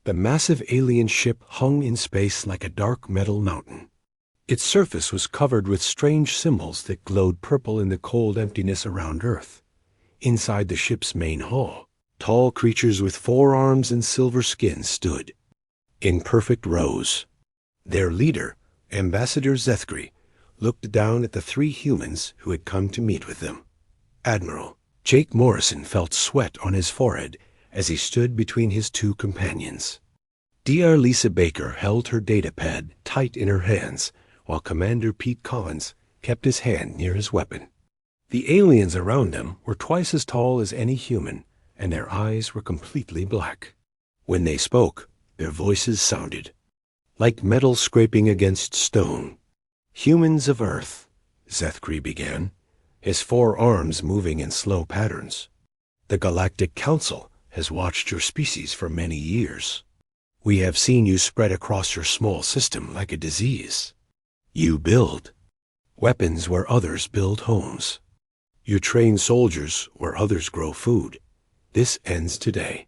The massive alien ship hung in space like a dark metal mountain. Its surface was covered with strange symbols that glowed purple in the cold emptiness around Earth. Inside the ship's main hall, tall creatures with 4 arms and silver skin stood, in perfect rows. Their leader, Ambassador Zethkri, looked down at the 3 humans who had come to meet with them. Admiral Jake Morrison felt sweat on his forehead as he stood between his 2 companions. Dr. Lisa Baker held her datapad tight in her hands, while Commander Pete Collins kept his hand near his weapon. The aliens around them were twice as tall as any human, and their eyes were completely black. When they spoke, their voices sounded like metal scraping against stone. "Humans of Earth," Zethkri began, his 4 arms moving in slow patterns. "The Galactic Council has watched your species for many years. We have seen you spread across your small system like a disease. You build weapons where others build homes. You train soldiers where others grow food. This ends today."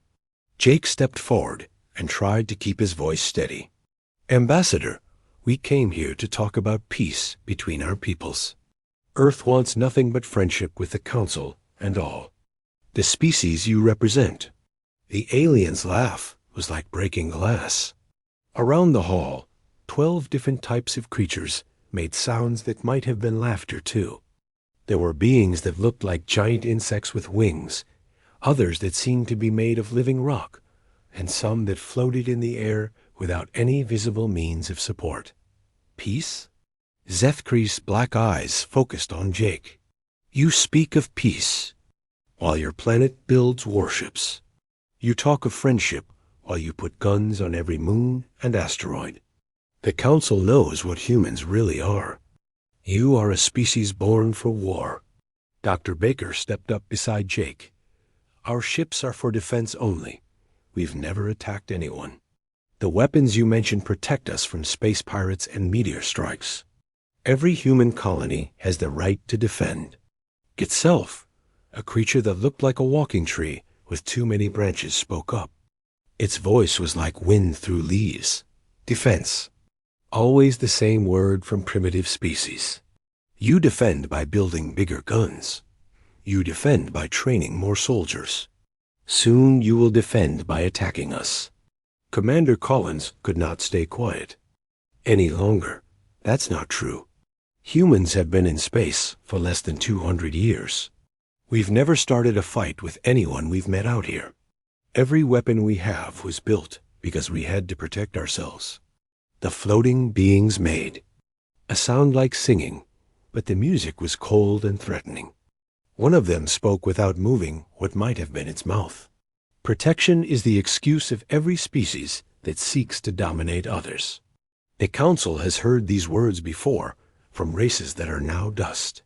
Jake stepped forward and tried to keep his voice steady. "Ambassador, we came here to talk about peace between our peoples. Earth wants nothing but friendship with the Council and all the species you represent." The aliens' laugh was like breaking glass. Around the hall, 12 different types of creatures made sounds that might have been laughter too. There were beings that looked like giant insects with wings, others that seemed to be made of living rock, and some that floated in the air without any visible means of support. Peace? Zethkri's black eyes focused on Jake. "You speak of peace, while your planet builds warships. You talk of friendship, while you put guns on every moon and asteroid. The Council knows what humans really are. You are a species born for war." Dr. Baker stepped up beside Jake. "Our ships are for defense only. We've never attacked anyone. The weapons you mentioned protect us from space pirates and meteor strikes. Every human colony has the right to defend." Itself, a creature that looked like a walking tree with too many branches, spoke up. Its voice was like wind through leaves. "Defense. Always the same word from primitive species. You defend by building bigger guns. You defend by training more soldiers. Soon you will defend by attacking us." Commander Collins could not stay quiet any longer. "That's not true. Humans have been in space for less than 200 years. We've never started a fight with anyone we've met out here. Every weapon we have was built because we had to protect ourselves." The floating beings made a sound like singing, but the music was cold and threatening. One of them spoke without moving what might have been its mouth. "Protection is the excuse of every species that seeks to dominate others. The Council has heard these words before from races that are now dust."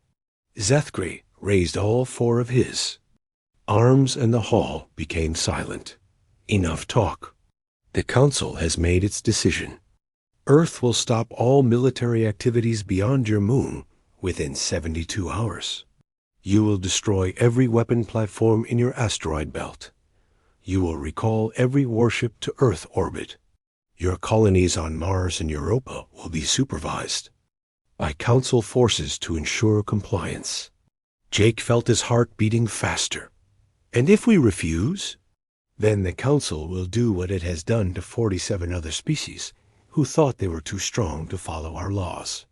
Zethkri raised all 4 of his arms, and the hall became silent. "Enough talk. The Council has made its decision. Earth will stop all military activities beyond your moon within 72 hours. You will destroy every weapon platform in your asteroid belt. You will recall every warship to Earth orbit. Your colonies on Mars and Europa will be supervised by Council forces to ensure compliance." Jake felt his heart beating faster. "And if we refuse? Then the Council will do what it has done to 47 other species who thought they were too strong to follow our laws.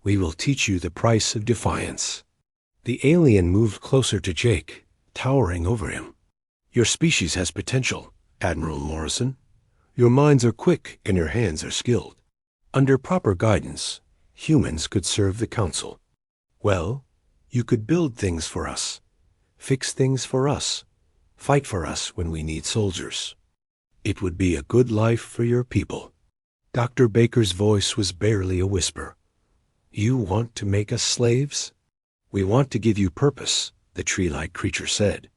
We will teach you the price of defiance." The alien moved closer to Jake, towering over him. "Your species has potential, Admiral Morrison. Your minds are quick and your hands are skilled. Under proper guidance, humans could serve the Council. Well, you could build things for us, fix things for us, fight for us when we need soldiers. It would be a good life for your people." Dr. Baker's voice was barely a whisper. "You want to make us slaves?" "We want to give you purpose," the tree-like creature said.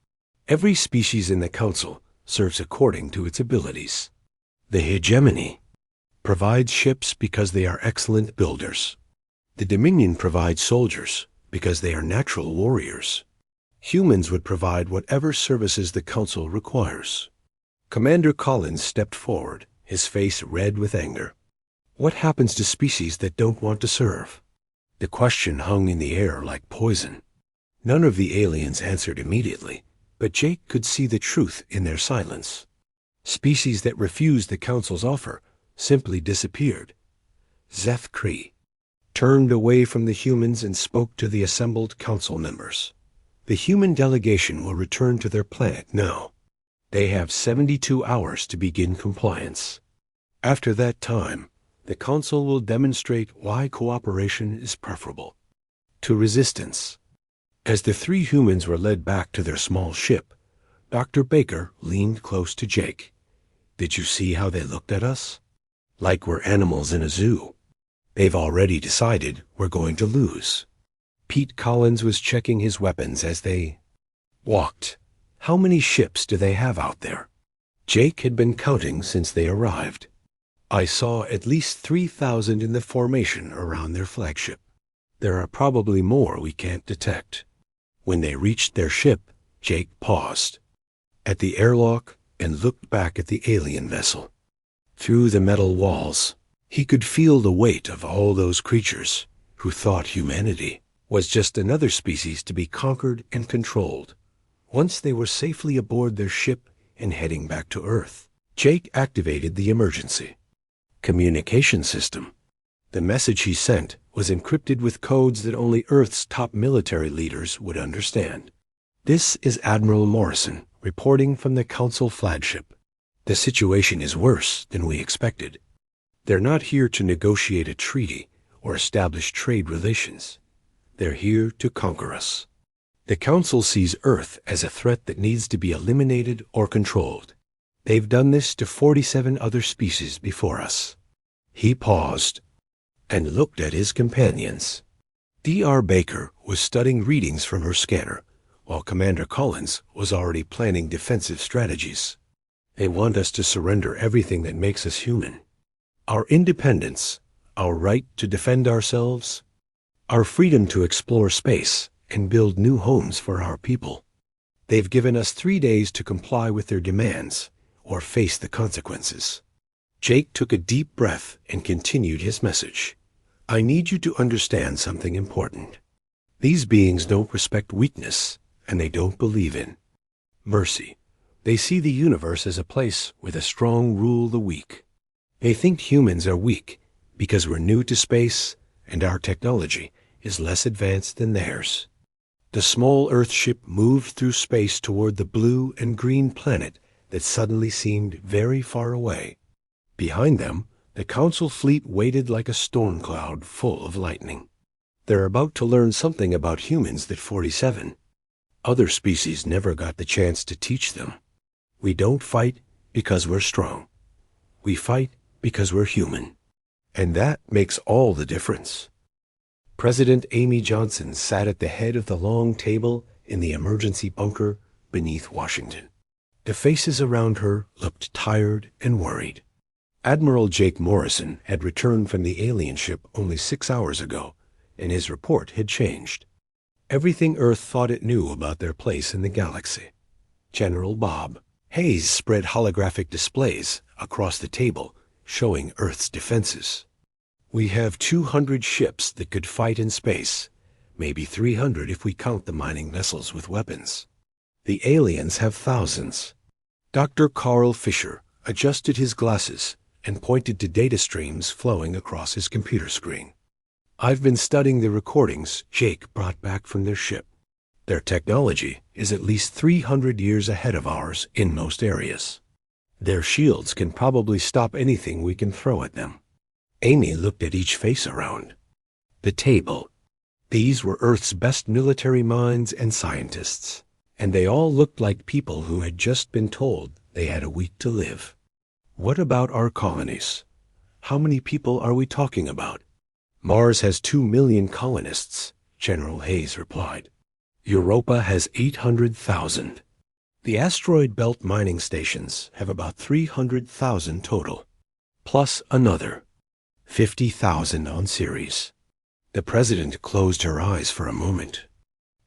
"Every species in the Council serves according to its abilities. The hegemony provides ships because they are excellent builders. The Dominion provides soldiers because they are natural warriors. Humans would provide whatever services the Council requires. Commander Collins stepped forward, his face red with anger. What happens to species that don't want to serve? The question hung in the air like poison. None of the aliens answered immediately, but Jake could see the truth in their silence. Species that refused the Council's offer simply disappeared. Zeth Kree turned away from the humans and spoke to the assembled Council members. The human delegation will return to their planet now. They have 72 hours to begin compliance. After that time, the Council will demonstrate why cooperation is preferable to resistance. As the three humans were led back to their small ship, Dr. Baker leaned close to Jake. Did you see how they looked at us? Like we're animals in a zoo. They've already decided we're going to lose. Pete Collins was checking his weapons as they walked. How many ships do they have out there? Jake had been counting since they arrived. I saw at least 3,000 in the formation around their flagship. There are probably more we can't detect. When they reached their ship, Jake paused at the airlock and looked back at the alien vessel. Through the metal walls, he could feel the weight of all those creatures who thought humanity was just another species to be conquered and controlled. Once they were safely aboard their ship and heading back to Earth, Jake activated the emergency communication system. The message he sent was encrypted with codes that only Earth's top military leaders would understand. This is Admiral Morrison reporting from the Council flagship. The situation is worse than we expected. They're not here to negotiate a treaty or establish trade relations. They're here to conquer us. The Council sees Earth as a threat that needs to be eliminated or controlled. They've done this to 47 other species before us. He paused and looked at his companions. Dr. Baker was studying readings from her scanner, while Commander Collins was already planning defensive strategies. They want us to surrender everything that makes us human. Our independence, our right to defend ourselves, our freedom to explore space and build new homes for our people. They've given us 3 days to comply with their demands or face the consequences. Jake took a deep breath and continued his message. I need you to understand something important. These beings don't respect weakness, and they don't believe in mercy. They see the universe as a place where the strong rule the weak. They think humans are weak because we're new to space and our technology is less advanced than theirs. The small Earth ship moved through space toward the blue and green planet that suddenly seemed very far away. Behind them, the Council fleet waited like a storm cloud full of lightning. They're about to learn something about humans that 47 other species never got the chance to teach them. We don't fight because we're strong. We fight because we're human. And that makes all the difference. President Amy Johnson sat at the head of the long table in the emergency bunker beneath Washington. The faces around her looked tired and worried. Admiral Jake Morrison had returned from the alien ship only 6 hours ago, and his report had changed. Everything Earth thought it knew about their place in the galaxy. General Bob Hayes spread holographic displays across the table, showing Earth's defenses. We have 200 ships that could fight in space, maybe 300 if we count the mining vessels with weapons. The aliens have thousands. Dr. Carl Fisher adjusted his glasses and pointed to data streams flowing across his computer screen. I've been studying the recordings Jake brought back from their ship. Their technology is at least 300 years ahead of ours in most areas. Their shields can probably stop anything we can throw at them. Amy looked at each face around the table. These were Earth's best military minds and scientists, and they all looked like people who had just been told they had a week to live. What about our colonies? How many people are we talking about? Mars has 2 million colonists, General Hayes replied. Europa has 800,000. The asteroid belt mining stations have about 300,000 total, plus another 50,000 on Ceres. The president closed her eyes for a moment.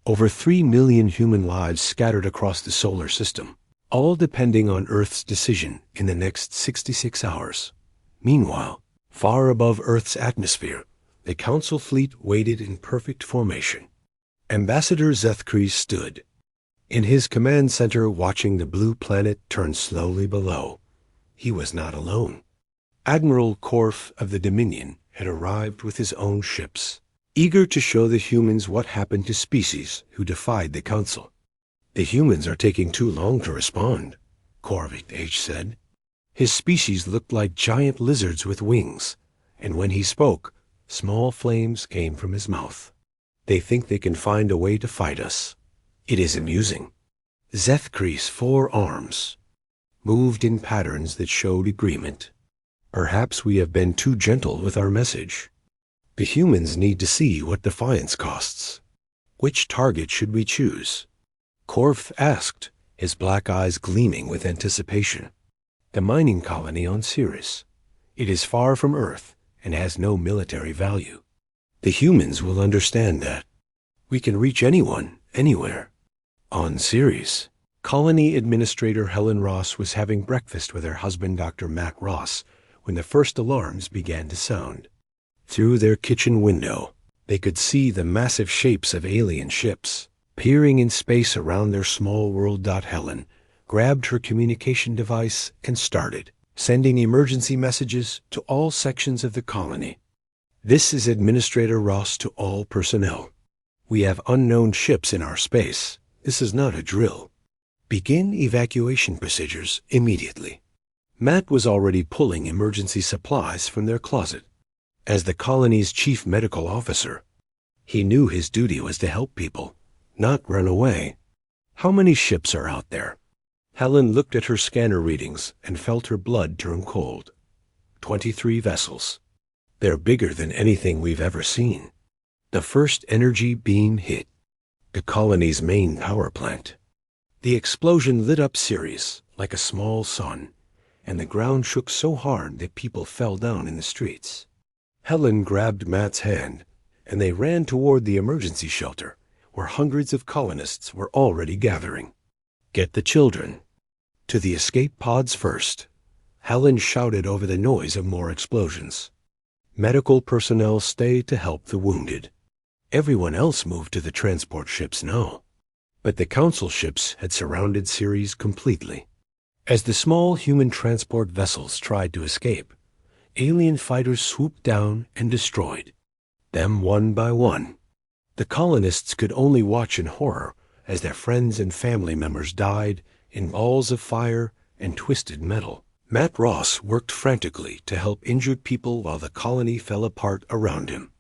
Over 3 million human lives scattered across the solar system. all depending on Earth's decision in the next 66 hours. Meanwhile, far above Earth's atmosphere, the Council fleet waited in perfect formation. Ambassador Zethkries stood in his command center watching the blue planet turn slowly below. He was not alone. Admiral Korf of the Dominion had arrived with his own ships, eager to show the humans what happened to species who defied the Council. "The humans are taking too long to respond," Korvik H said. His species looked like giant lizards with wings, and when he spoke, small flames came from his mouth. "They think they can find a way to fight us. It is amusing." Zethkries' 4 arms moved in patterns that showed agreement. "Perhaps we have been too gentle with our message. The humans need to see what defiance costs. Which target should we choose?" Korf asked, his black eyes gleaming with anticipation. "The mining colony on Ceres. It is far from Earth and has no military value. The humans will understand that. We can reach anyone, anywhere." On Ceres, Colony Administrator Helen Ross was having breakfast with her husband Dr. Matt Ross when the first alarms began to sound. Through their kitchen window, they could see the massive shapes of alien ships peering in space around their small world. Helen grabbed her communication device and started sending emergency messages to all sections of the colony. "This is Administrator Ross to all personnel. We have unknown ships in our space. This is not a drill. Begin evacuation procedures immediately." Matt was already pulling emergency supplies from their closet. As the colony's chief medical officer, he knew his duty was to help people, not run away. "How many ships are out there?" Helen looked at her scanner readings and felt her blood turn cold. 23 vessels. They're bigger than anything we've ever seen. The first energy beam hit the colony's main power plant. The explosion lit up Ceres like a small sun, and the ground shook so hard that people fell down in the streets. Helen grabbed Matt's hand, and they ran toward the emergency shelter, where hundreds of colonists were already gathering. "Get the children to the escape pods first," Helen shouted over the noise of more explosions. "Medical personnel stay to help the wounded." Everyone else moved to the transport ships now, but the Council ships had surrounded Ceres completely. As the small human transport vessels tried to escape, alien fighters swooped down and destroyed them one by one. The colonists could only watch in horror as their friends and family members died in balls of fire and twisted metal. Matt Ross worked frantically to help injured people while the colony fell apart around him.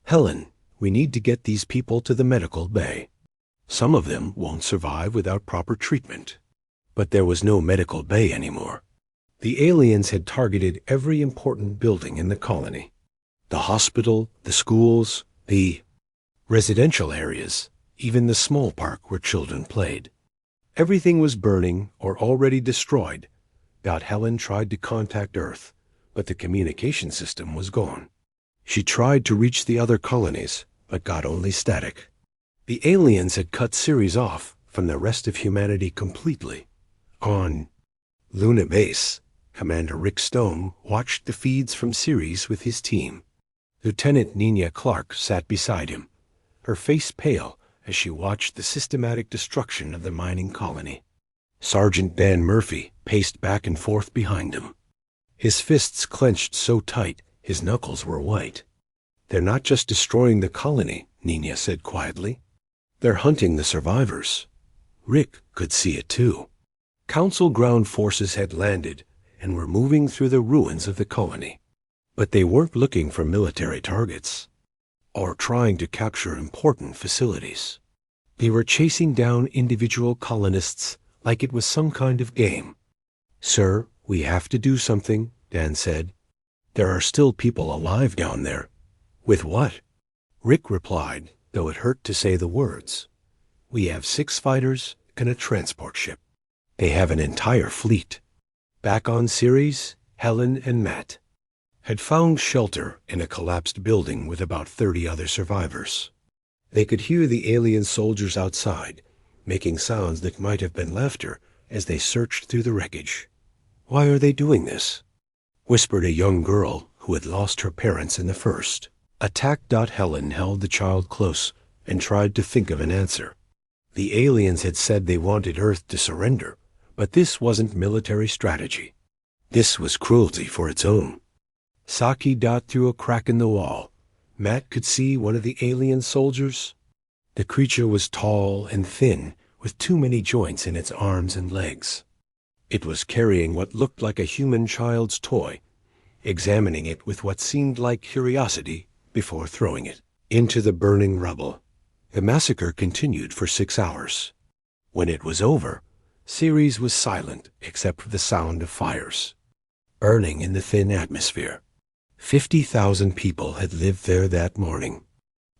"Helen, we need to get these people to the medical bay. Some of them won't survive without proper treatment." But there was no medical bay anymore. The aliens had targeted every important building in the colony. The hospital, the schools, the residential areas, even the small park where children played. Everything was burning or already destroyed. Helen tried to contact Earth, but the communication system was gone. She tried to reach the other colonies, but got only static. The aliens had cut Ceres off from the rest of humanity completely. On Luna Base, Commander Rick Stone watched the feeds from Ceres with his team. Lieutenant Nina Clark sat beside him, her face pale as she watched the systematic destruction of the mining colony. Sergeant Dan Murphy paced back and forth behind him, his fists clenched so tight his knuckles were white. "They're not just destroying the colony," Nina said quietly. "They're hunting the survivors." Rick could see it too. Council ground forces had landed and were moving through the ruins of the colony. But they weren't looking for military targets or trying to capture important facilities. They were chasing down individual colonists like it was some kind of game. "Sir, we have to do something," Dan said. "There are still people alive down there." "With what?" Rick replied, though it hurt to say the words. "We have 6 fighters and a transport ship. They have an entire fleet." Back on Ceres, Helen and Matt had found shelter in a collapsed building with about 30 other survivors. They could hear the alien soldiers outside, making sounds that might have been laughter as they searched through the wreckage. "Why are they doing this?" whispered a young girl who had lost her parents in the first attack. Helen held the child close and tried to think of an answer. The aliens had said they wanted Earth to surrender, but this wasn't military strategy. This was cruelty for its own. Saki through a crack in the wall. Matt could see one of the alien soldiers. The creature was tall and thin, with too many joints in its arms and legs. It was carrying what looked like a human child's toy, examining it with what seemed like curiosity before throwing it into the burning rubble. The massacre continued for 6 hours. When it was over, Ceres was silent except for the sound of fires burning in the thin atmosphere. 50,000 people had lived there that morning.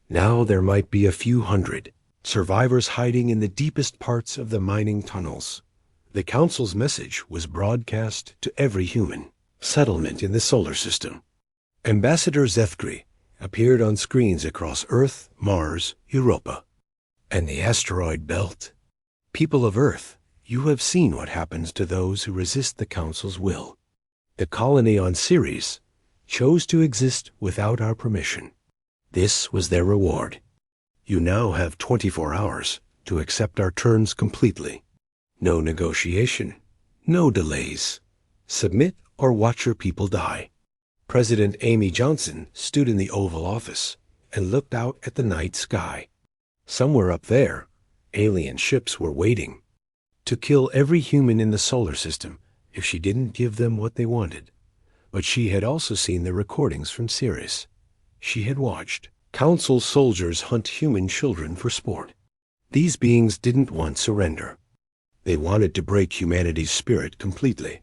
Now there might be a few hundred, survivors hiding in the deepest parts of the mining tunnels. The Council's message was broadcast to every human settlement in the solar system. Ambassador Zethgri appeared on screens across Earth, Mars, Europa, and the asteroid belt. "People of Earth, you have seen what happens to those who resist the Council's will. The colony on Ceres chose to exist without our permission. This was their reward. You now have 24 hours to accept our terms completely. No negotiation, no delays. Submit or watch your people die." President Amy Johnson stood in the Oval Office and looked out at the night sky. Somewhere up there, alien ships were waiting to kill every human in the solar system if she didn't give them what they wanted. But she had also seen the recordings from Ceres. She had watched Council soldiers hunt human children for sport. These beings didn't want surrender. They wanted to break humanity's spirit completely.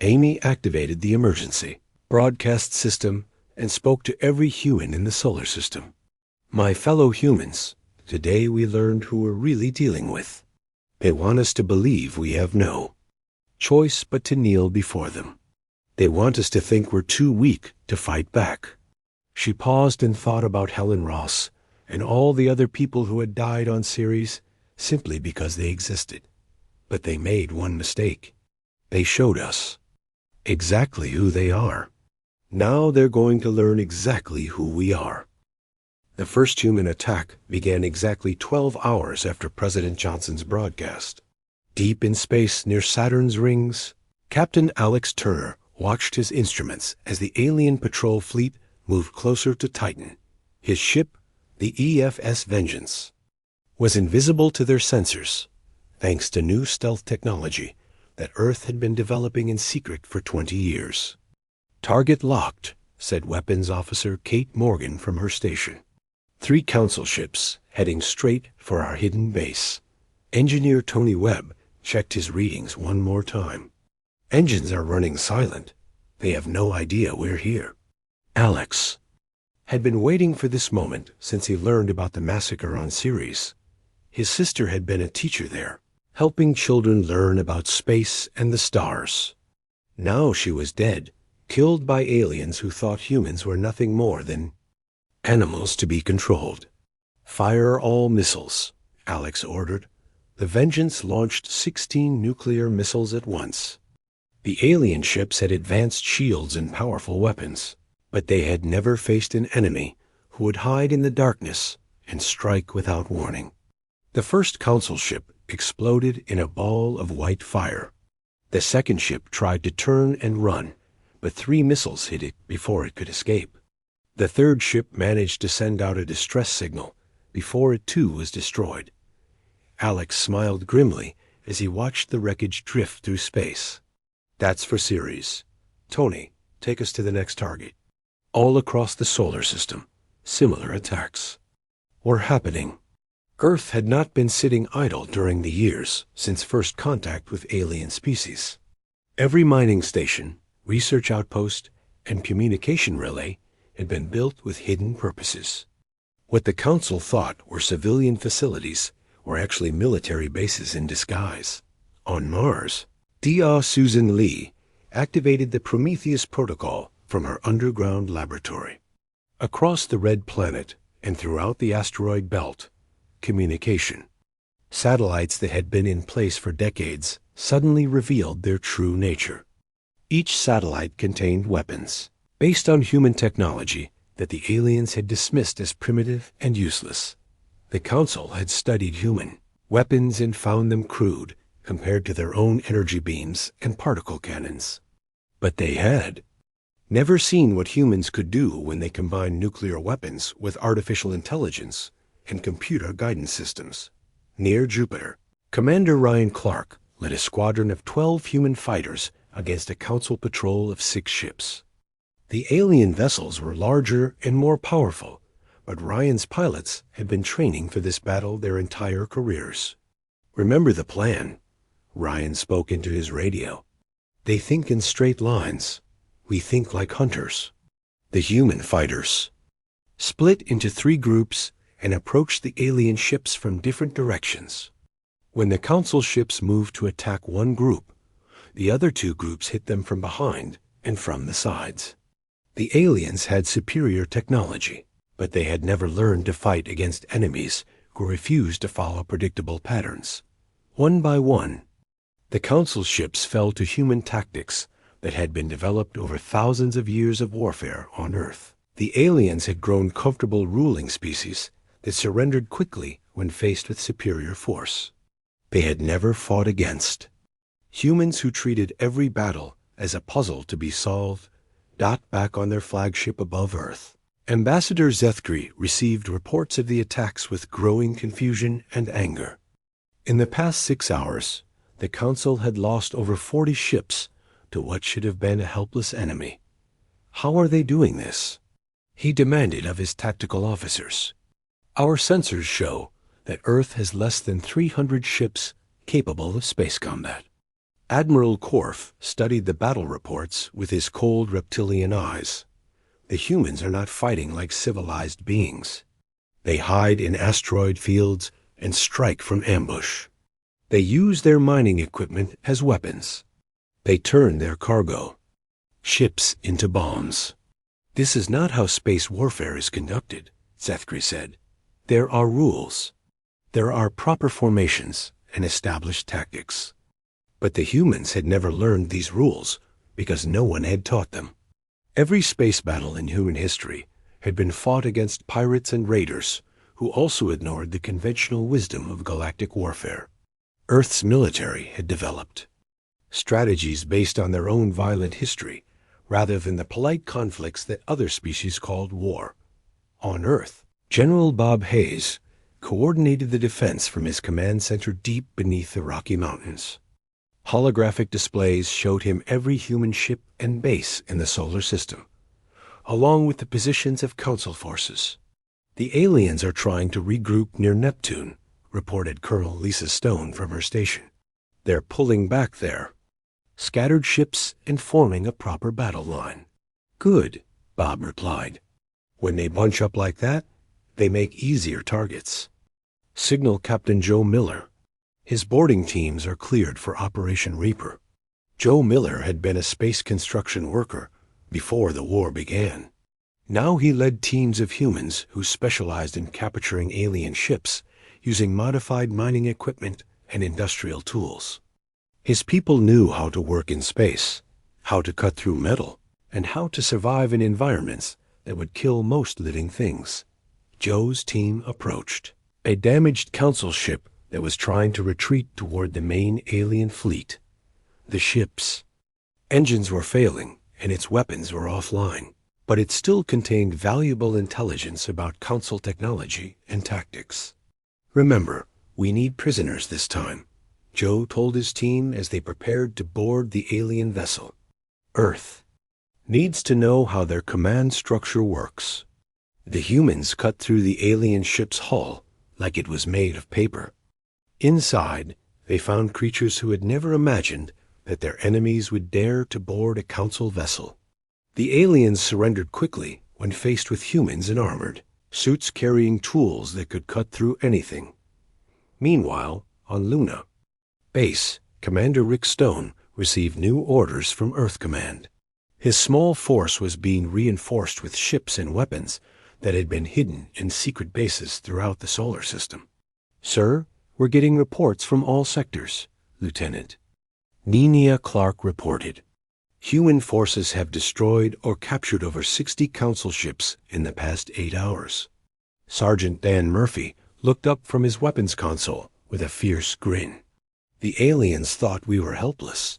Amy activated the emergency broadcast system and spoke to every human in the solar system. "My fellow humans, today we learned who we're really dealing with. They want us to believe we have no choice but to kneel before them. They want us to think we're too weak to fight back." She paused and thought about Helen Ross and all the other people who had died on Ceres simply because they existed. But they made one mistake. They showed us exactly who they are. Now they're going to learn exactly who we are. The first human attack began exactly 12 hours after President Johnson's broadcast. Deep in space near Saturn's rings, Captain Alex Turner watched his instruments as the alien patrol fleet moved closer to Titan. His ship, the EFS Vengeance, was invisible to their sensors, thanks to new stealth technology that Earth had been developing in secret for 20 years. "Target locked," said Weapons Officer Kate Morgan from her station. 3 Council ships heading straight for our hidden base. Engineer Tony Webb checked his readings one more time. "Engines are running silent. They have no idea we're here." Alex had been waiting for this moment since he learned about the massacre on Ceres. His sister had been a teacher there, helping children learn about space and the stars. Now she was dead, killed by aliens who thought humans were nothing more than animals to be controlled. "Fire all missiles," Alex ordered. The Vengeance launched 16 nuclear missiles at once. The alien ships had advanced shields and powerful weapons, but they had never faced an enemy who would hide in the darkness and strike without warning. The first Council ship exploded in a ball of white fire. The second ship tried to turn and run, but 3 missiles hit it before it could escape. The third ship managed to send out a distress signal before it too was destroyed. Alex smiled grimly as he watched the wreckage drift through space. "That's for Ceres. Tony, take us to the next target." All across the solar system, similar attacks were happening. Earth had not been sitting idle during the years since first contact with alien species. Every mining station, research outpost, and communication relay had been built with hidden purposes. What the Council thought were civilian facilities were actually military bases in disguise. On Mars, Dia Susan Lee activated the Prometheus protocol from her underground laboratory. Across the Red Planet and throughout the asteroid belt, communication. Satellites that had been in place for decades suddenly revealed their true nature. Each satellite contained weapons, based on human technology that the aliens had dismissed as primitive and useless. The Council had studied human weapons and found them crude compared to their own energy beams and particle cannons. But they had never seen what humans could do when they combined nuclear weapons with artificial intelligence and computer guidance systems. Near Jupiter, Commander Ryan Clark led a squadron of 12 human fighters against a Council patrol of 6 ships. The alien vessels were larger and more powerful, but Ryan's pilots had been training for this battle their entire careers. "Remember the plan," Ryan spoke into his radio. "They think in straight lines. We think like hunters." The human fighters split into 3 groups and approached the alien ships from different directions. When the Council ships moved to attack one group, the other 2 groups hit them from behind and from the sides. The aliens had superior technology, but they had never learned to fight against enemies who refused to follow predictable patterns. One by one, the Council ships fell to human tactics that had been developed over thousands of years of warfare on Earth. The aliens had grown comfortable ruling species that surrendered quickly when faced with superior force. They had never fought against humans who treated every battle as a puzzle to be solved. Back on their flagship above Earth, Ambassador Zethkri received reports of the attacks with growing confusion and anger. In the past 6 hours, the Council had lost over 40 ships to what should have been a helpless enemy. How are they doing this? He demanded of his tactical officers. "Our sensors show that Earth has less than 300 ships capable of space combat." Admiral Korf studied the battle reports with his cold reptilian eyes. The humans are not fighting like civilized beings. They hide in asteroid fields and strike from ambush. They use their mining equipment as weapons. They turn their cargo, ships, into bombs. "This is not how space warfare is conducted," Zethkri said. "There are rules. There are proper formations and established tactics." But the humans had never learned these rules because no one had taught them. Every space battle in human history had been fought against pirates and raiders who also ignored the conventional wisdom of galactic warfare. Earth's military had developed strategies based on their own violent history rather than the polite conflicts that other species called war. On Earth, General Bob Hayes coordinated the defense from his command center deep beneath the Rocky Mountains. Holographic displays showed him every human ship and base in the solar system, along with the positions of Council forces. "The aliens are trying to regroup near Neptune," reported Colonel Lisa Stone from her station. "They're pulling back there, scattered ships and forming a proper battle line." "Good," Bob replied. "When they bunch up like that, they make easier targets. Signal Captain Joe Miller. His boarding teams are cleared for Operation Reaper." Joe Miller had been a space construction worker before the war began. Now he led teams of humans who specialized in capturing alien ships using modified mining equipment and industrial tools. His people knew how to work in space, how to cut through metal, and how to survive in environments that would kill most living things. Joe's team approached a damaged Council ship that was trying to retreat toward the main alien fleet. The ship's engines were failing and its weapons were offline, but it still contained valuable intelligence about Council technology and tactics. "Remember, we need prisoners this time," Joe told his team as they prepared to board the alien vessel. "Earth needs to know how their command structure works." The humans cut through the alien ship's hull like it was made of paper. Inside, they found creatures who had never imagined that their enemies would dare to board a Council vessel. The aliens surrendered quickly when faced with humans in armored suits carrying tools that could cut through anything. Meanwhile, on Luna base, Commander Rick Stone received new orders from Earth Command. His small force was being reinforced with ships and weapons that had been hidden in secret bases throughout the solar system. "Sir, we're getting reports from all sectors, Lieutenant." Nenia Clark reported. Human forces have destroyed or captured over 60 Council ships in the past 8 hours. Sergeant Dan Murphy looked up from his weapons console with a fierce grin. The aliens thought we were helpless.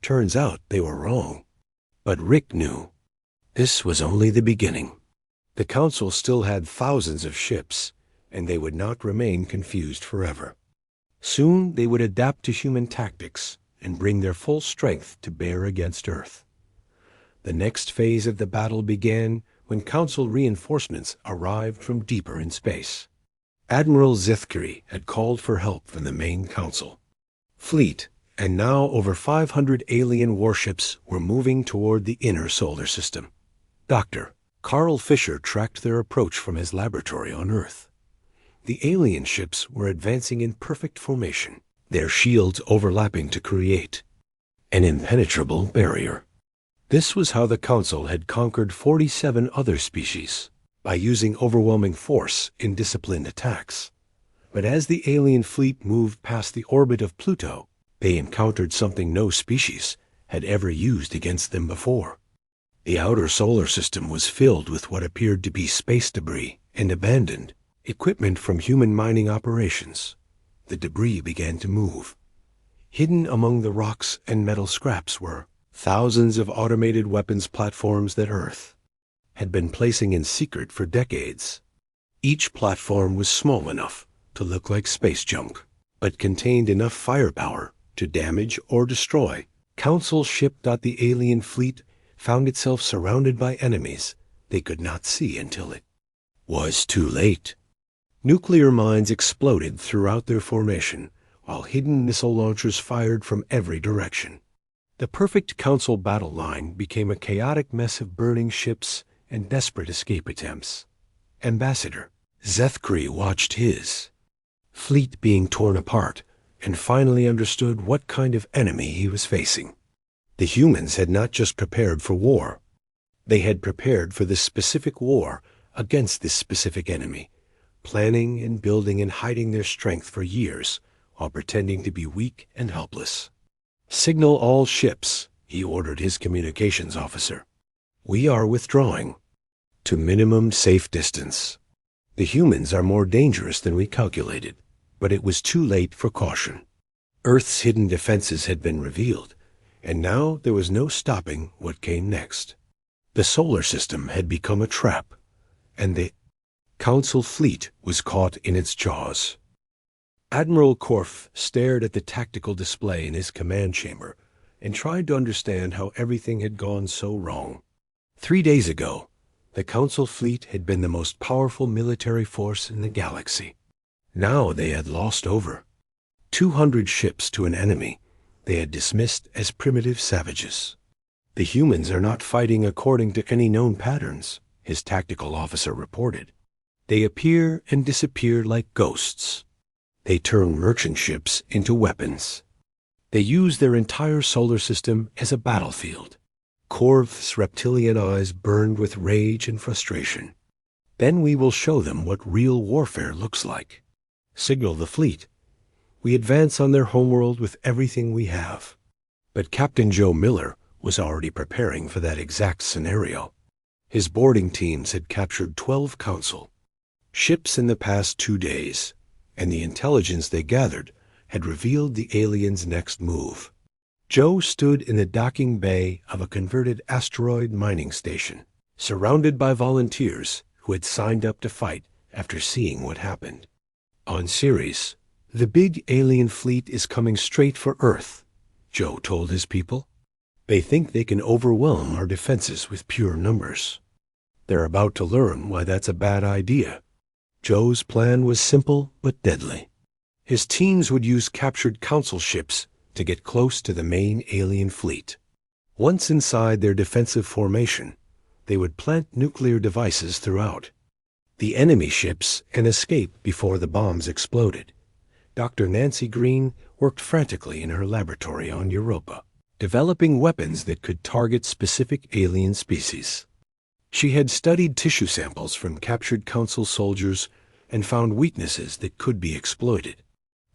Turns out they were wrong. But Rick knew. This was only the beginning. The Council still had thousands of ships, and they would not remain confused forever. Soon they would adapt to human tactics and bring their full strength to bear against Earth. The next phase of the battle began when Council reinforcements arrived from deeper in space. Admiral Zithkari had called for help from the main Council. Fleet, and now over 500 alien warships, were moving toward the inner solar system. Dr. Carl Fisher tracked their approach from his laboratory on Earth. The alien ships were advancing in perfect formation, their shields overlapping to create an impenetrable barrier. This was how the Council had conquered 47 other species, by using overwhelming force in disciplined attacks. But as the alien fleet moved past the orbit of Pluto, they encountered something no species had ever used against them before. The outer solar system was filled with what appeared to be space debris and abandoned equipment from human mining operations. The debris began to move. Hidden among the rocks and metal scraps were thousands of automated weapons platforms that Earth had been placing in secret for decades. Each platform was small enough to look like space junk, but contained enough firepower to damage or destroy. Council ship. The alien fleet found itself surrounded by enemies they could not see until it was too late. Nuclear mines exploded throughout their formation, while hidden missile launchers fired from every direction. The perfect Council battle line became a chaotic mess of burning ships and desperate escape attempts. Ambassador Zethkri watched his fleet being torn apart and finally understood what kind of enemy he was facing. The humans had not just prepared for war. They had prepared for this specific war against this specific enemy, planning and building and hiding their strength for years while pretending to be weak and helpless. "Signal all ships," he ordered his communications officer. "We are withdrawing to minimum safe distance. The humans are more dangerous than we calculated, but it was too late for caution. Earth's hidden defenses had been revealed, and now there was no stopping what came next. The solar system had become a trap, and the Council fleet was caught in its jaws." Admiral Korf stared at the tactical display in his command chamber and tried to understand how everything had gone so wrong. 3 days ago, the Council fleet had been the most powerful military force in the galaxy. Now they had lost over 200 ships to an enemy they had dismissed as primitive savages. "The humans are not fighting according to any known patterns," his tactical officer reported. "They appear and disappear like ghosts. They turn merchant ships into weapons. They use their entire solar system as a battlefield." Korv's reptilian eyes burned with rage and frustration. "Then we will show them what real warfare looks like. Signal the fleet. We advance on their homeworld with everything we have." But Captain Joe Miller was already preparing for that exact scenario. His boarding teams had captured 12 Council ships in the past 2 days, and the intelligence they gathered had revealed the aliens' next move. Joe stood in the docking bay of a converted asteroid mining station, surrounded by volunteers who had signed up to fight after seeing what happened. On Ceres, "The big alien fleet is coming straight for Earth," Joe told his people. "They think they can overwhelm our defenses with pure numbers. They're about to learn why that's a bad idea." Joe's plan was simple but deadly. His teams would use captured Council ships to get close to the main alien fleet. Once inside their defensive formation, they would plant nuclear devices throughout the enemy ships and escape before the bombs exploded. Dr. Nancy Green worked frantically in her laboratory on Europa, developing weapons that could target specific alien species. She had studied tissue samples from captured Council soldiers and found weaknesses that could be exploited.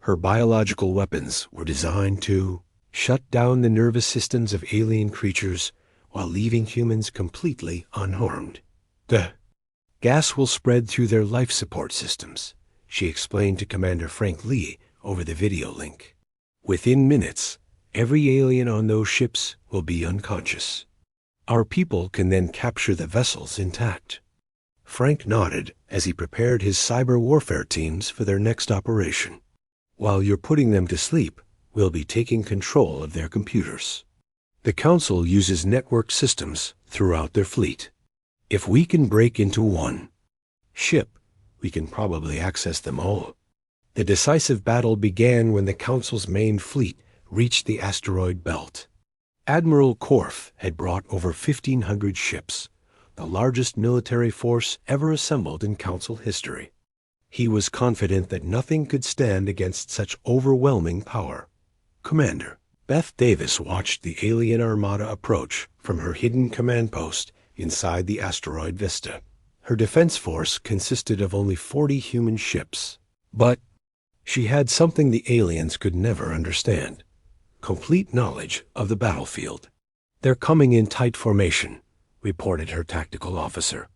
Her biological weapons were designed to shut down the nervous systems of alien creatures while leaving humans completely unharmed. The gas will spread through their life support systems, she explained to Commander Frank Lee over the video link. Within minutes, every alien on those ships will be unconscious. Our people can then capture the vessels intact. Frank nodded as he prepared his cyber warfare teams for their next operation. While you're putting them to sleep, we'll be taking control of their computers. The Council uses network systems throughout their fleet. If we can break into one ship, we can probably access them all. The decisive battle began when the Council's main fleet reached the asteroid belt. Admiral Korf had brought over 1,500 ships, the largest military force ever assembled in Council history. He was confident that nothing could stand against such overwhelming power. Commander, Beth Davis watched the alien armada approach from her hidden command post inside the asteroid vista. Her defense force consisted of only 40 human ships. But she had something the aliens could never understand: complete knowledge of the battlefield. They're coming in tight formation, reported her tactical officer.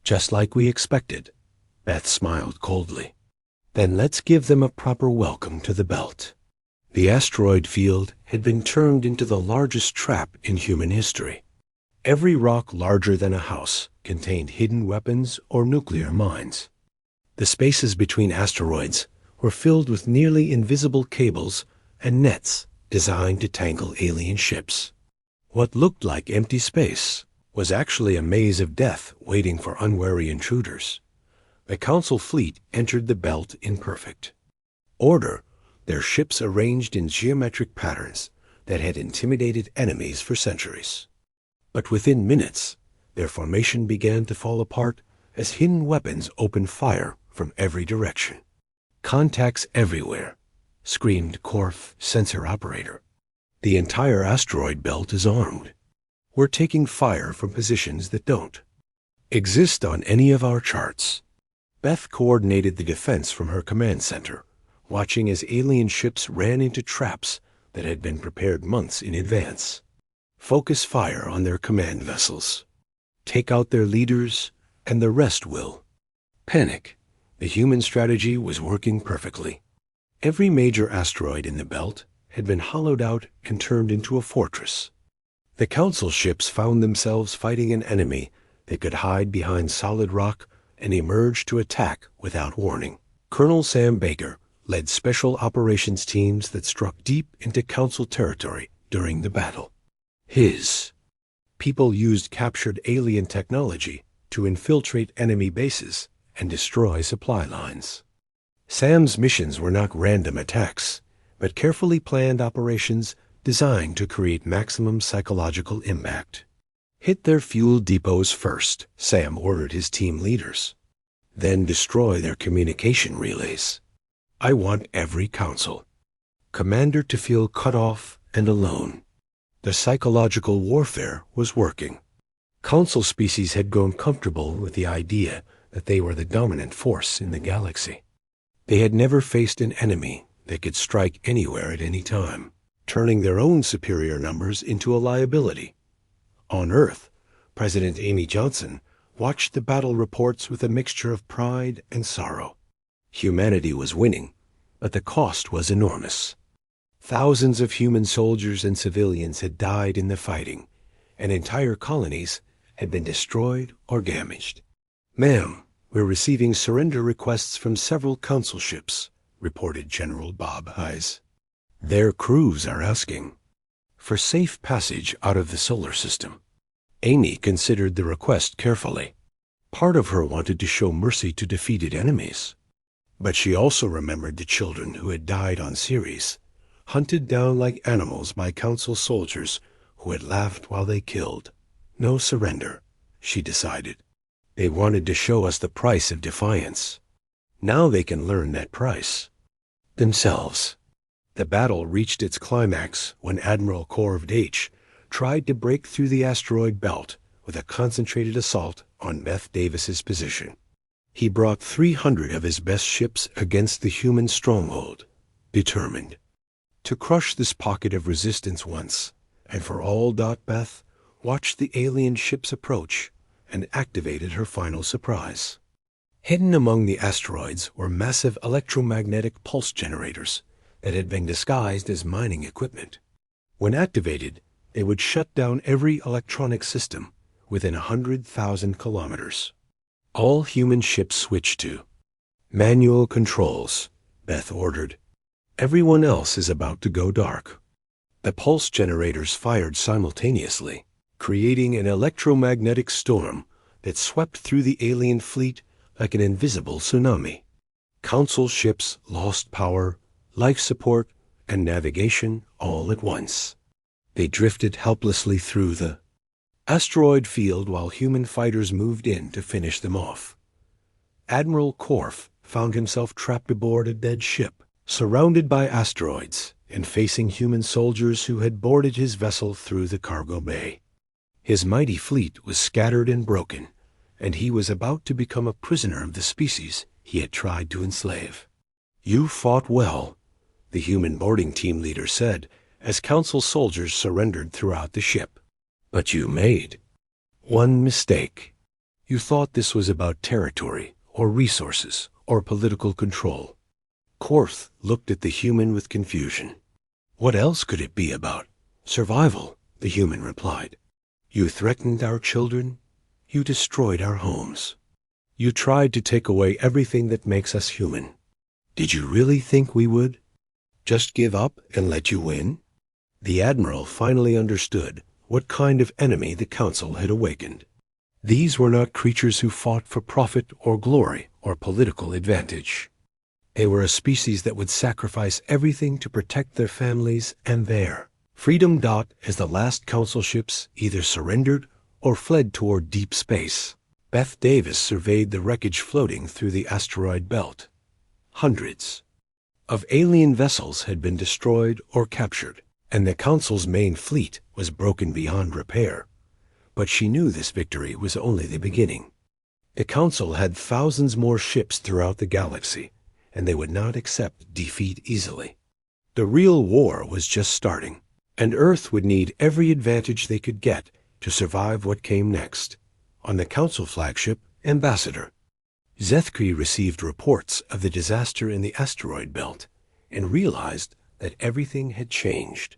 Just like we expected. Beth smiled coldly. Then let's give them a proper welcome to the belt. The asteroid field had been turned into the largest trap in human history. Every rock larger than a house contained hidden weapons or nuclear mines. The spaces between asteroids were filled with nearly invisible cables and nets designed to tangle alien ships. What looked like empty space was actually a maze of death waiting for unwary intruders. The Council fleet entered the belt in perfect order, their ships arranged in geometric patterns that had intimidated enemies for centuries. But within minutes, their formation began to fall apart as hidden weapons opened fire from every direction. Contacts everywhere, screamed Korf, sensor operator. The entire asteroid belt is armed. We're taking fire from positions that don't exist on any of our charts. Beth coordinated the defense from her command center, watching as alien ships ran into traps that had been prepared months in advance. Focus fire on their command vessels. Take out their leaders, and the rest will panic. The human strategy was working perfectly. Every major asteroid in the belt had been hollowed out and turned into a fortress. The Council ships found themselves fighting an enemy that could hide behind solid rock and emerge to attack without warning. Colonel Sam Baker led special operations teams that struck deep into Council territory during the battle. His people used captured alien technology to infiltrate enemy bases and destroy supply lines. Sam's missions were not random attacks, but carefully planned operations designed to create maximum psychological impact. Hit their fuel depots first, Sam ordered his team leaders. Then destroy their communication relays. I want every Council commander to feel cut off and alone. The psychological warfare was working. Council species had grown comfortable with the idea that they were the dominant force in the galaxy. They had never faced an enemy that could strike anywhere at any time, turning their own superior numbers into a liability. On Earth, President Amy Johnson watched the battle reports with a mixture of pride and sorrow. Humanity was winning, but the cost was enormous. Thousands of human soldiers and civilians had died in the fighting, and entire colonies had been destroyed or damaged. Ma'am, we're receiving surrender requests from several Council ships, reported General Bob Hayes. Their crews are asking for safe passage out of the solar system. Amy considered the request carefully. Part of her wanted to show mercy to defeated enemies. But she also remembered the children who had died on Ceres, hunted down like animals by Council soldiers who had laughed while they killed. No surrender, she decided. They wanted to show us the price of defiance. Now they can learn that price themselves. The battle reached its climax when Admiral Corved H tried to break through the asteroid belt with a concentrated assault on Beth Davis's position. He brought 300 of his best ships against the human stronghold, determined. To crush this pocket of resistance once and for all, Beth watched the alien ships approach and activated her final surprise. Hidden among the asteroids were massive electromagnetic pulse generators that had been disguised as mining equipment. When activated, they would shut down every electronic system within 100,000 kilometers. All human ships switched to manual controls, Beth ordered. Everyone else is about to go dark. The pulse generators fired simultaneously, creating an electromagnetic storm that swept through the alien fleet like an invisible tsunami. Council ships lost power, life support, and navigation all at once. They drifted helplessly through the asteroid field while human fighters moved in to finish them off. Admiral Korf found himself trapped aboard a dead ship, surrounded by asteroids and facing human soldiers who had boarded his vessel through the cargo bay. His mighty fleet was scattered and broken, and he was about to become a prisoner of the species he had tried to enslave. "You fought well," the human boarding team leader said as Council soldiers surrendered throughout the ship. "But you made one mistake. You thought this was about territory or resources or political control." Korth looked at the human with confusion. "What else could it be about? Survival," the human replied. "You threatened our children. You destroyed our homes. You tried to take away everything that makes us human. Did you really think we would just give up and let you win?" The Admiral finally understood what kind of enemy the Council had awakened. These were not creatures who fought for profit or glory or political advantage. They were a species that would sacrifice everything to protect their families and their freedom. As the last Council ships either surrendered or fled toward deep space, Beth Davis surveyed the wreckage floating through the asteroid belt. Hundreds of alien vessels had been destroyed or captured, and the Council's main fleet was broken beyond repair. But she knew this victory was only the beginning. The Council had thousands more ships throughout the galaxy, and they would not accept defeat easily. The real war was just starting, and Earth would need every advantage they could get to survive what came next. On the Council flagship, Ambassador, Zethkri received reports of the disaster in the asteroid belt and realized that everything had changed.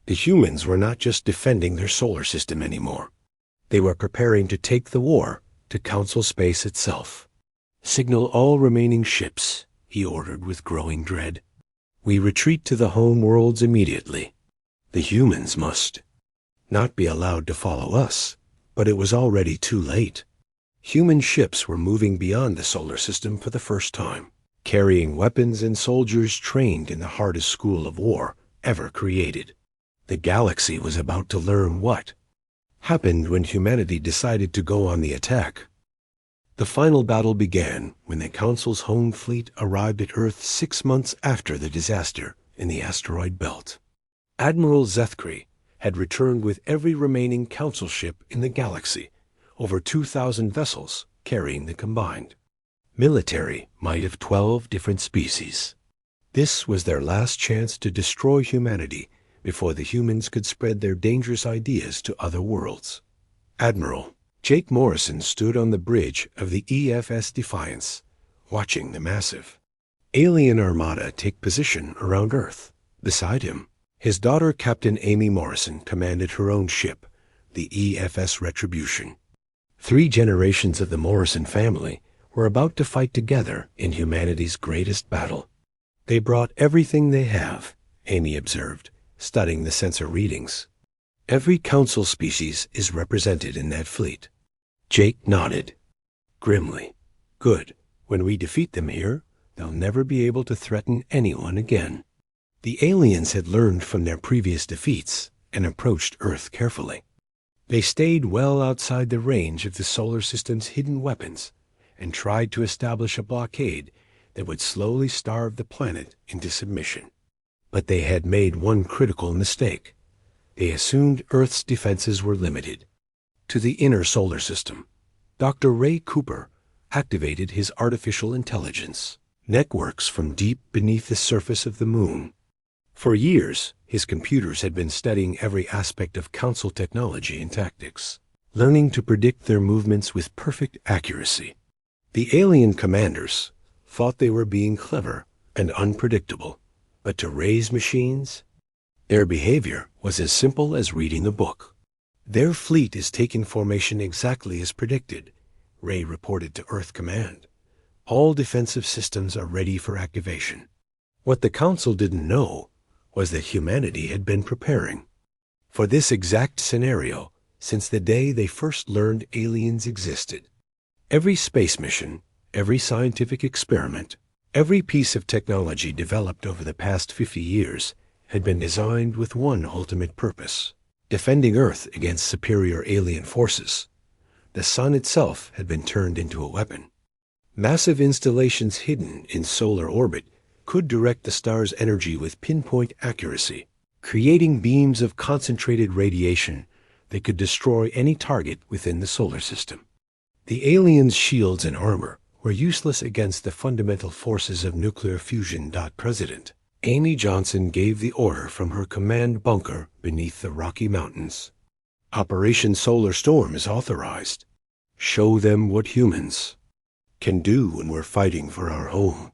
The humans were not just defending their solar system anymore. They were preparing to take the war to Council space itself. "Signal all remaining ships," he ordered with growing dread. "We retreat to the home worlds immediately. The humans must not be allowed to follow us." But it was already too late. Human ships were moving beyond the solar system for the first time, carrying weapons and soldiers trained in the hardest school of war ever created. The galaxy was about to learn what happened when humanity decided to go on the attack. The final battle began when the Council's home fleet arrived at Earth 6 months after the disaster in the asteroid belt. Admiral Zethkri had returned with every remaining Council ship in the galaxy, over 2,000 vessels carrying the combined military might of 12 different species. This was their last chance to destroy humanity before the humans could spread their dangerous ideas to other worlds. Admiral Jake Morrison stood on the bridge of the EFS Defiance, watching the massive alien armada take position around Earth. Beside him, his daughter, Captain Amy Morrison, commanded her own ship, the EFS Retribution. 3 generations of the Morrison family were about to fight together in humanity's greatest battle. "They brought everything they have," Amy observed, studying the sensor readings. "Every Council species is represented in that fleet." Jake nodded grimly. "Good. When we defeat them here, they'll never be able to threaten anyone again." The aliens had learned from their previous defeats and approached Earth carefully. They stayed well outside the range of the solar system's hidden weapons and tried to establish a blockade that would slowly starve the planet into submission. But they had made one critical mistake. They assumed Earth's defenses were limited to the inner solar system. Dr. Ray Cooper activated his artificial intelligence networks from deep beneath the surface of the moon. For years, his computers had been studying every aspect of Council technology and tactics, learning to predict their movements with perfect accuracy. The alien commanders thought they were being clever and unpredictable, but to raise machines, their behavior was as simple as reading a book. Their fleet is taking formation exactly as predicted, Ray reported to Earth Command. All defensive systems are ready for activation. What the Council didn't know was that humanity had been preparing for this exact scenario since the day they first learned aliens existed. Every space mission, every scientific experiment, every piece of technology developed over the past 50 years had been designed with one ultimate purpose: defending Earth against superior alien forces. The sun itself had been turned into a weapon. Massive installations hidden in solar orbit could direct the star's energy with pinpoint accuracy, creating beams of concentrated radiation that could destroy any target within the solar system. The aliens' shields and armor were useless against the fundamental forces of nuclear fusion. President Amy Johnson gave the order from her command bunker beneath the Rocky Mountains. Operation Solar Storm is authorized. Show them what humans can do when we're fighting for our home.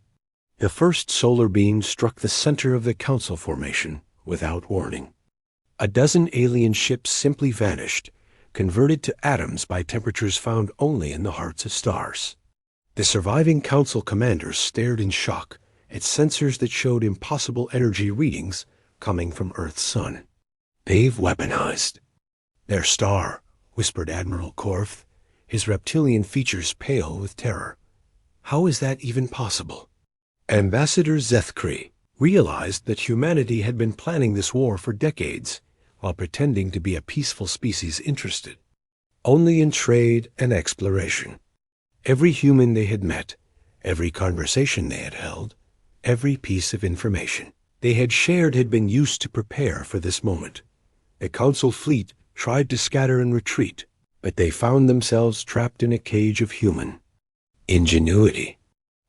The first solar beam struck the center of the Council formation without warning. A dozen alien ships simply vanished, converted to atoms by temperatures found only in the hearts of stars. The surviving Council commanders stared in shock at sensors that showed impossible energy readings coming from Earth's sun. "They've weaponized their star," whispered Admiral Korth, his reptilian features pale with terror. "How is that even possible?" Ambassador Zethkri realized that humanity had been planning this war for decades while pretending to be a peaceful species interested only in trade and exploration. Every human they had met, every conversation they had held, every piece of information they had shared had been used to prepare for this moment. The Council fleet tried to scatter and retreat, but they found themselves trapped in a cage of human ingenuity.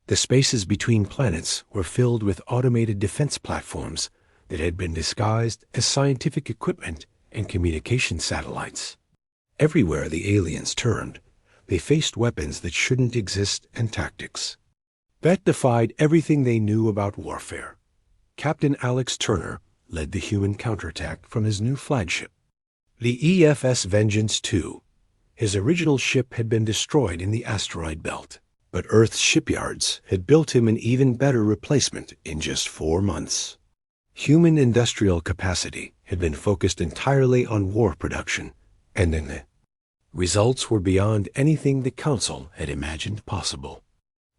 The spaces between planets were filled with automated defense platforms that had been disguised as scientific equipment and communication satellites. Everywhere the aliens turned, they faced weapons that shouldn't exist and tactics that defied everything they knew about warfare. Captain Alex Turner led the human counterattack from his new flagship, the EFS Vengeance II. His original ship had been destroyed in the asteroid belt, but Earth's shipyards had built him an even better replacement in just 4 months. Human industrial capacity had been focused entirely on war production, and the results were beyond anything the Council had imagined possible.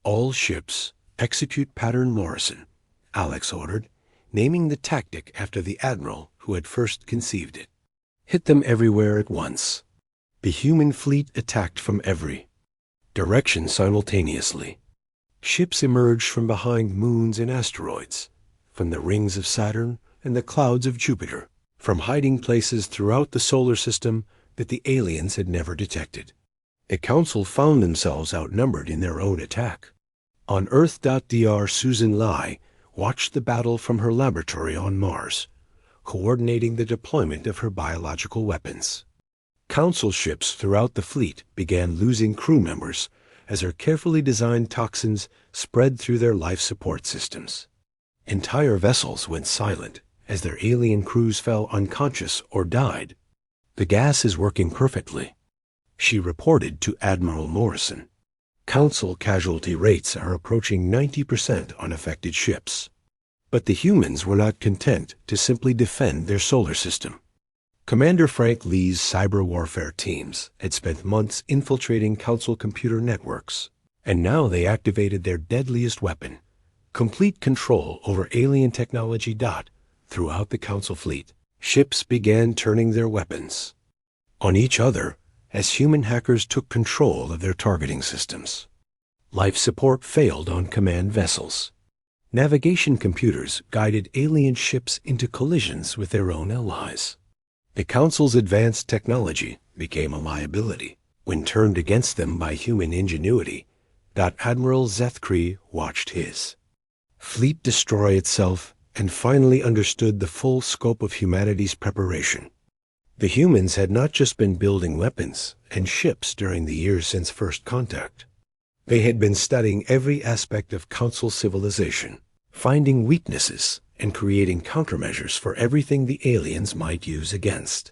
"All ships execute Pattern Morrison," Alex ordered, naming the tactic after the admiral who had first conceived it. "Hit them everywhere at once." The human fleet attacked from every direction simultaneously. Ships emerged from behind moons and asteroids, from the rings of Saturn and the clouds of Jupiter, from hiding places throughout the solar system that the aliens had never detected. The Council found themselves outnumbered in their own attack. On Earth.Dr. Susan Lai watched the battle from her laboratory on Mars, coordinating the deployment of her biological weapons. Council ships throughout the fleet began losing crew members as her carefully designed toxins spread through their life support systems. Entire vessels went silent as their alien crews fell unconscious or died. "The gas is working perfectly," she reported to Admiral Morrison. "Council casualty rates are approaching 90% on affected ships." But the humans were not content to simply defend their solar system. Commander Frank Lee's cyber warfare teams had spent months infiltrating Council computer networks, and now they activated their deadliest weapon, complete control over alien technology. Throughout the Council fleet, ships began turning their weapons on each other as human hackers took control of their targeting systems. Life support failed on command vessels. Navigation computers guided alien ships into collisions with their own allies. The Council's advanced technology became a liability when turned against them by human ingenuity. Admiral Zethkri watched his fleet destroy itself and finally understood the full scope of humanity's preparation. The humans had not just been building weapons and ships during the years since first contact. They had been studying every aspect of Council civilization, finding weaknesses and creating countermeasures for everything the aliens might use against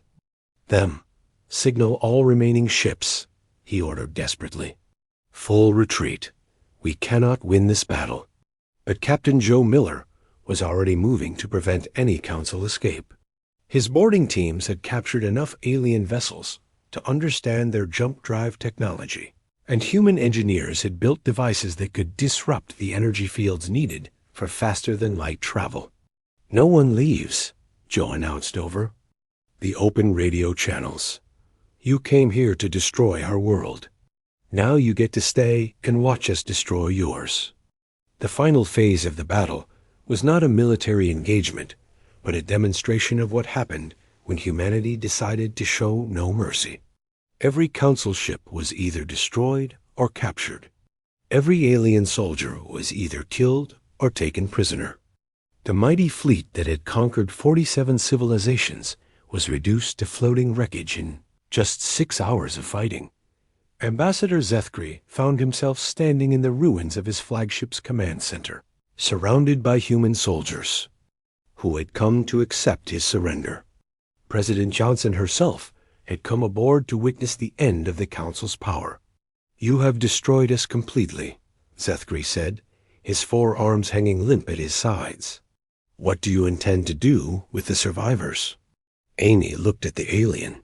them. "Signal all remaining ships," he ordered desperately. "Full retreat. We cannot win this battle." But Captain Joe Miller was already moving to prevent any Council escape. His boarding teams had captured enough alien vessels to understand their jump drive technology, and human engineers had built devices that could disrupt the energy fields needed for faster-than-light travel. "No one leaves," Joe announced over the open radio channels. "You came here to destroy our world. Now you get to stay and watch us destroy yours." The final phase of the battle was not a military engagement, but a demonstration of what happened when humanity decided to show no mercy. Every Council ship was either destroyed or captured. Every alien soldier was either killed or taken prisoner. The mighty fleet that had conquered 47 civilizations was reduced to floating wreckage in just 6 hours of fighting. Ambassador Zethkri found himself standing in the ruins of his flagship's command center, surrounded by human soldiers who had come to accept his surrender. President Johnson herself had come aboard to witness the end of the Council's power. "You have destroyed us completely," Zethkri said, his forearms hanging limp at his sides. "What do you intend to do with the survivors?" Amy looked at the alien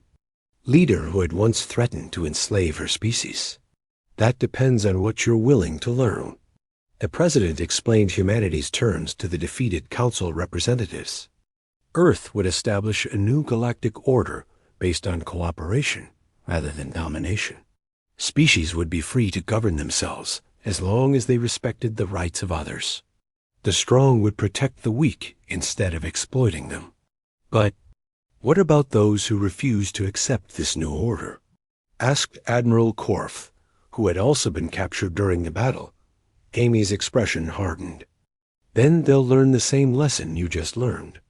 leader who had once threatened to enslave her species. "That depends on what you're willing to learn." The president explained humanity's terms to the defeated Council representatives. Earth would establish a new galactic order based on cooperation rather than domination. Species would be free to govern themselves as long as they respected the rights of others. The strong would protect the weak instead of exploiting them. But what about those who refused to accept this new order? Asked Admiral Korf, who had also been captured during the battle. Amy's expression hardened. "Then they'll learn the same lesson you just learned.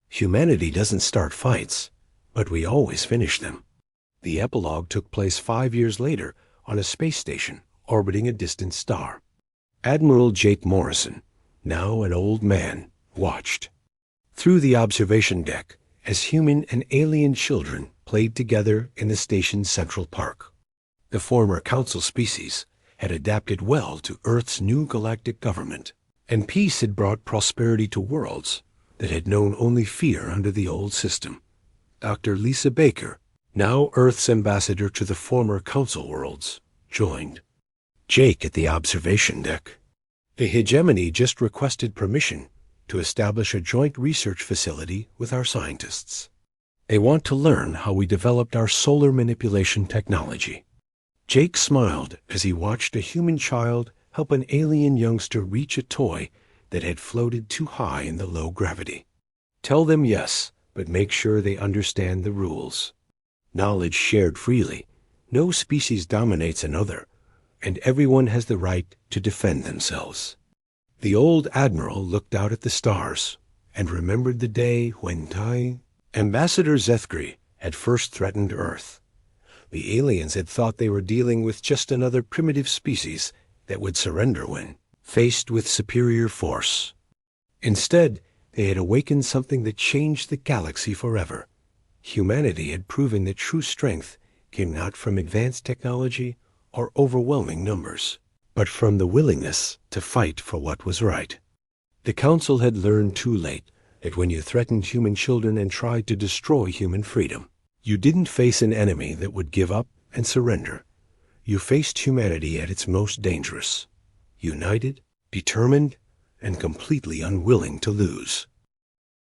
Humanity doesn't start fights, but we always finish them." The epilogue took place 5 years later on a space station orbiting a distant star. Admiral Jake Morrison, now an old man, watched through the observation deck as human and alien children played together in the station's central park. The former Council species had adapted well to Earth's new galactic government, and peace had brought prosperity to worlds that had known only fear under the old system. Dr. Lisa Baker, now Earth's ambassador to the former Council worlds, joined Jake at the observation deck. The hegemony just requested permission to establish a joint research facility with our scientists. They want to learn how we developed our solar manipulation technology. Jake smiled as he watched a human child help an alien youngster reach a toy that had floated too high in the low gravity. "Tell them yes, but make sure they understand the rules. Knowledge shared freely. No species dominates another, and everyone has the right to defend themselves." The old admiral looked out at the stars and remembered the day when Ambassador Zethkri had first threatened Earth. The aliens had thought they were dealing with just another primitive species that would surrender when faced with superior force. Instead, they had awakened something that changed the galaxy forever. Humanity had proven that true strength came not from advanced technology or overwhelming numbers, but from the willingness to fight for what was right. The Council had learned too late that when you threatened human children and tried to destroy human freedom, you didn't face an enemy that would give up and surrender. You faced humanity at its most dangerous, united, determined, and completely unwilling to lose.